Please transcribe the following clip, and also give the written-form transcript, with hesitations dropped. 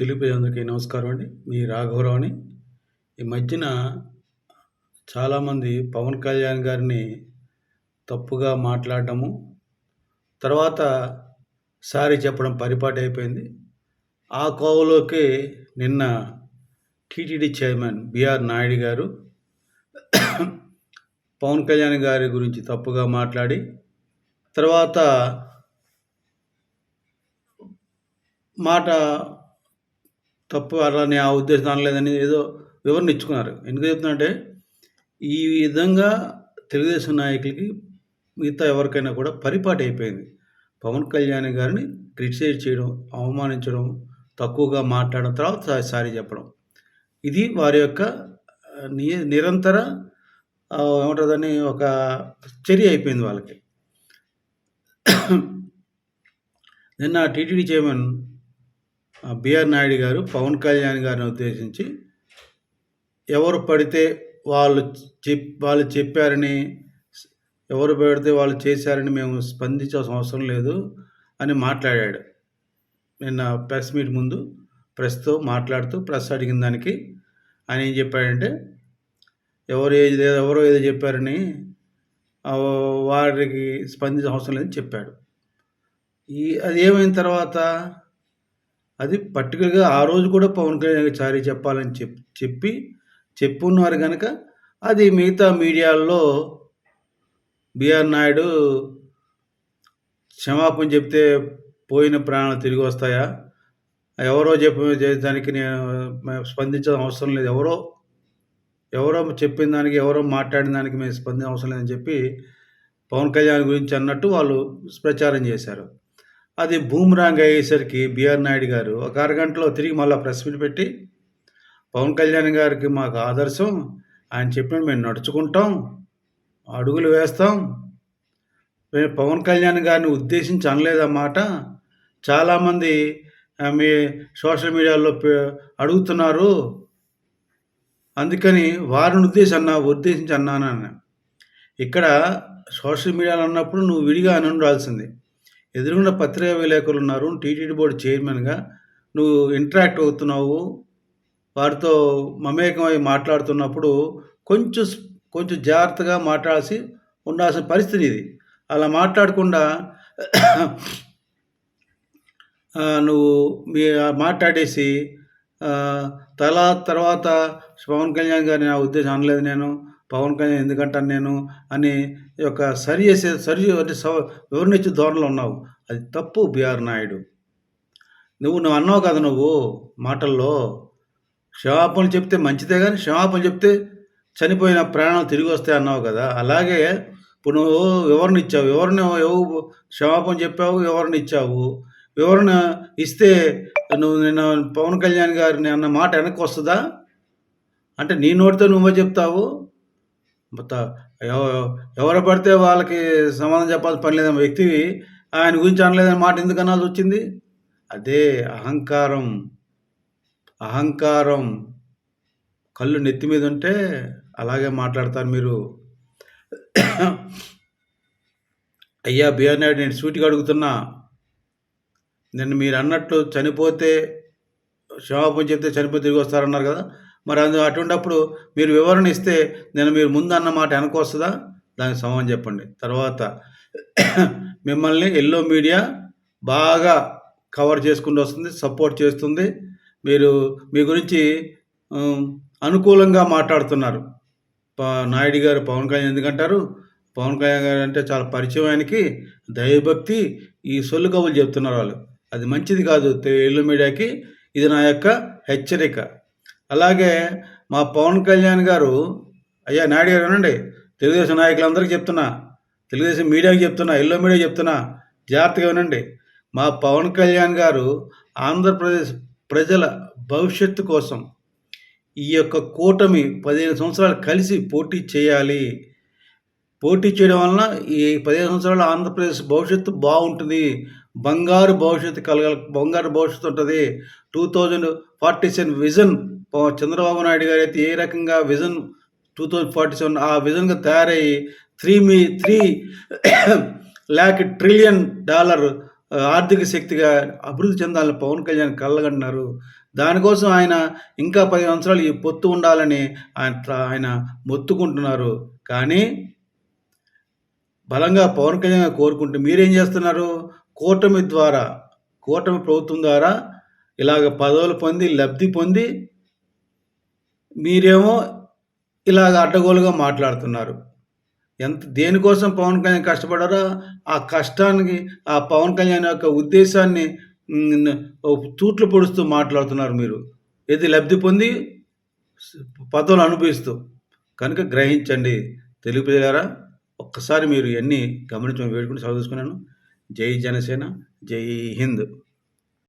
తెలుగు ప్రజలందరికీ నమస్కారం అండి. మీ రాఘవరావుని. ఈ మధ్యన చాలామంది పవన్ కళ్యాణ్ గారిని తప్పుగా మాట్లాడడము, తర్వాత సారీ చెప్పడం పరిపాటైపోయింది. ఆ కోవలోకి నిన్న టీటీడీ చైర్మన్ బిఆర్ నాయుడు గారు పవన్ కళ్యాణ్ గారి గురించి తప్పుగా మాట్లాడి, తర్వాత మాట తప్పు అలానే ఆ ఉద్దేశం అనలేదని ఏదో వివరణ ఇచ్చుకున్నారు. ఎందుకు చెప్తున్నానంటే, ఈ విధంగా తెలుగుదేశం నాయకులకి మిగతా ఎవరికైనా కూడా పరిపాటైపోయింది. పవన్ కళ్యాణ్ గారిని క్రిటిసైజ్ చేయడం, అవమానించడం, తక్కువగా మాట్లాడడం, తర్వాత సారీ చెప్పడం. ఇది వారి యొక్క నిరంతర ఏమంటారు ఒక చర్య అయిపోయింది వాళ్ళకి. నిన్న టీటీడీ చైర్మన్ బిఆర్ నాయుడు గారు పవన్ కళ్యాణ్ గారిని ఉద్దేశించి ఎవరు పడితే వాళ్ళు చెప్పారని, ఎవరు పడితే వాళ్ళు చేశారని మేము స్పందించాల్సిన అవసరం లేదు అని మాట్లాడాడు. నిన్న ప్రెస్ మీట్ ముందు ప్రెస్తో మాట్లాడుతూ ప్రెస్ అడిగిన దానికి ఆయన ఏం చెప్పాడంటే, ఎవరో ఏదో చెప్పారని వారికి స్పందించాల్సిన అవసరం లేదని చెప్పాడు. అది ఏమైన తర్వాత అది పర్టికులర్గా ఆ రోజు కూడా పవన్ కళ్యాణ్ సారీ చెప్పాలని చెప్పున్నారు కనుక అది మిగతా మీడియాల్లో బిఆర్ నాయుడు క్షమాపణ చెప్తే పోయిన ప్రాణాలు తిరిగి వస్తాయా, ఎవరో దానికి నేను స్పందించాల్సిన అవసరం లేదు, ఎవరో చెప్పిన దానికి, ఎవరో మాట్లాడిన దానికి మేము స్పందించిన అవసరం లేదని చెప్పి పవన్ కళ్యాణ్ గురించి అన్నట్టు వాళ్ళు ప్రచారం చేశారు. అది బూమ్రాంగ్ అయ్యేసరికి బిఆర్ నాయుడు గారు ఒక అరగంటలో తిరిగి మళ్ళీ ప్రెస్ మీట్ పెట్టి, పవన్ కళ్యాణ్ గారికి మాకు ఆదర్శం, ఆయన చెప్పినట్టు మేము నడుచుకుంటాం, అడుగులు వేస్తాం, మేము పవన్ కళ్యాణ్ గారిని ఉద్దేశించి అనలేదన్నమాట, చాలామంది మీ సోషల్ మీడియాలో అడుగుతున్నారు, అందుకని వారిని ఉద్దేశించి అన్నాను. ఇక్కడ సోషల్ మీడియాలో అన్నప్పుడు నువ్వు విడిగా అని ఉండాల్సింది. ఎదురుగుండా పత్రికా విలేకరులు ఉన్నారు, టీటీడీ బోర్డు చైర్మన్గా నువ్వు ఇంటరాక్ట్ అవుతున్నావు, వారితో మమేకమై మాట్లాడుతున్నప్పుడు కొంచెం జాగ్రత్తగా ఉండాల్సిన పరిస్థితి ఇది. అలా మాట్లాడకుండా నువ్వు మాట్లాడేసి తర్వాత పవన్ కళ్యాణ్ గారిని నా ఉద్దేశం అనలేదు, నేను పవన్ కళ్యాణ్ ఎందుకంటాను నేను అని ఒక వివరణ ఇచ్చే ధోరణిలో ఉన్నావు. అది తప్పు బిఆర్ నాయుడు. నువ్వు అన్నావు కదా, నువ్వు మాటల్లో క్షమాపణలు చెప్తే మంచిదే, కానీ క్షమాపణలు చెప్తే చనిపోయిన ప్రాణాలు తిరిగి వస్తాయి అన్నావు కదా. అలాగే ఇప్పుడు నువ్వు వివరణ ఇచ్చావు, క్షమాపణ చెప్పావు, వివరణ ఇచ్చావు. వివరణ ఇస్తే నువ్వు నిన్న పవన్ కళ్యాణ్ గారిని అన్న మాట వెనక్కి వస్తుందా? అంటే నీ నోటితో నువ్వే చెప్తావు, ఎవరు పడితే వాళ్ళకి సమాధానం చెప్పాల్సిన పని లేదన్న వ్యక్తివి ఆయన గురించి అనలేదని మాట ఎందుకు అనాల్సి వచ్చింది? అదే అహంకారం కళ్ళు నెత్తి మీద ఉంటే అలాగే మాట్లాడతారు మీరు. అయ్యా బిఆర్ నాయుడు, నేను సూటిగా అడుగుతున్నా, నిన్న మీరు అన్నట్లు చనిపోతే క్షమాపణ చెప్తే చనిపోతే తిరిగి వస్తారన్నారు కదా, మరి అటువంటిప్పుడు మీరు వివరణ ఇస్తే మీరు ముందు అన్న మాట వెనక్కి వస్తుందా? దానికి సమాధానం చెప్పండి. తర్వాత మిమ్మల్ని ఎల్లో మీడియా బాగా కవర్ చేసుకుంటూ వస్తుంది, సపోర్ట్ చేస్తుంది. మీరు మీ గురించి అనుకూలంగా మాట్లాడుతున్నారు. నాయుడు గారు పవన్ కళ్యాణ్ ఎందుకంటారు, పవన్ కళ్యాణ్ గారు అంటే చాలా పరిచయం, ఆయనకి దైవభక్తి, ఈ సొల్లు కబుర్లు చెప్తున్నారు వాళ్ళు. అది మంచిది కాదు ఎల్లో మీడియాకి. ఇది నా యొక్క హెచ్చరిక. అలాగే మా పవన్ కళ్యాణ్ గారు, అయ్యా నాయుడు గారు వినండి, తెలుగుదేశం నాయకులందరికీ చెప్తున్నా, తెలుగుదేశం మీడియాకి చెప్తున్నా, ఎల్లో మీడియాకి చెప్తున్నా, జాగ్రత్తగా వినండి. మా పవన్ కళ్యాణ్ గారు ఆంధ్రప్రదేశ్ ప్రజల భవిష్యత్తు కోసం ఈ యొక్క కూటమి 15 సంవత్సరాలు కలిసి పోటీ చేయాలి. పోటీ చేయడం వలన ఈ 15 సంవత్సరాలు ఆంధ్రప్రదేశ్ భవిష్యత్తు బాగుంటుంది, బంగారు భవిష్యత్తు ఉంటుంది. 2047 విజన్ చంద్రబాబు నాయుడు గారు అయితే ఏ రకంగా విజన్ 2047 ఆ విజన్గా తయారయ్యి $3 lakh trillion ఆర్థిక శక్తిగా అభివృద్ధి చెందాలని పవన్ కళ్యాణ్ కలలుగంటున్నారు. దానికోసం ఆయన ఇంకా 10 సంవత్సరాలు ఈ పొత్తు ఉండాలని ఆయన మొత్తుకుంటున్నారు. కానీ బలంగా పవన్ కళ్యాణ్ గారు కోరుకుంటే మీరేం చేస్తున్నారు? కూటమి ద్వారా, కూటమి ప్రభుత్వం ద్వారా ఇలాగ పదవులు పొంది, లబ్ధి పొంది మీరేమో ఇలాగ అడ్డగోలుగా మాట్లాడుతున్నారు. దేనికోసం పవన్ కళ్యాణ్ కష్టపడ్డారో, ఆ కష్టానికి ఆ పవన్ కళ్యాణ్ యొక్క ఉద్దేశాన్ని తూట్లు పొడుస్తూ మాట్లాడుతున్నారు మీరు. ఏది లబ్ధి పొంది స్ పదవులు అనుభవిస్తూ. కనుక గ్రహించండి. తెలుగు ప్రజలారా, ఒక్కసారి మీరు ఇయన్నీ గమనించమని వేడుకుంటూ సెలవు తీసుకున్నాను. జై జనసేన, జై హింద్.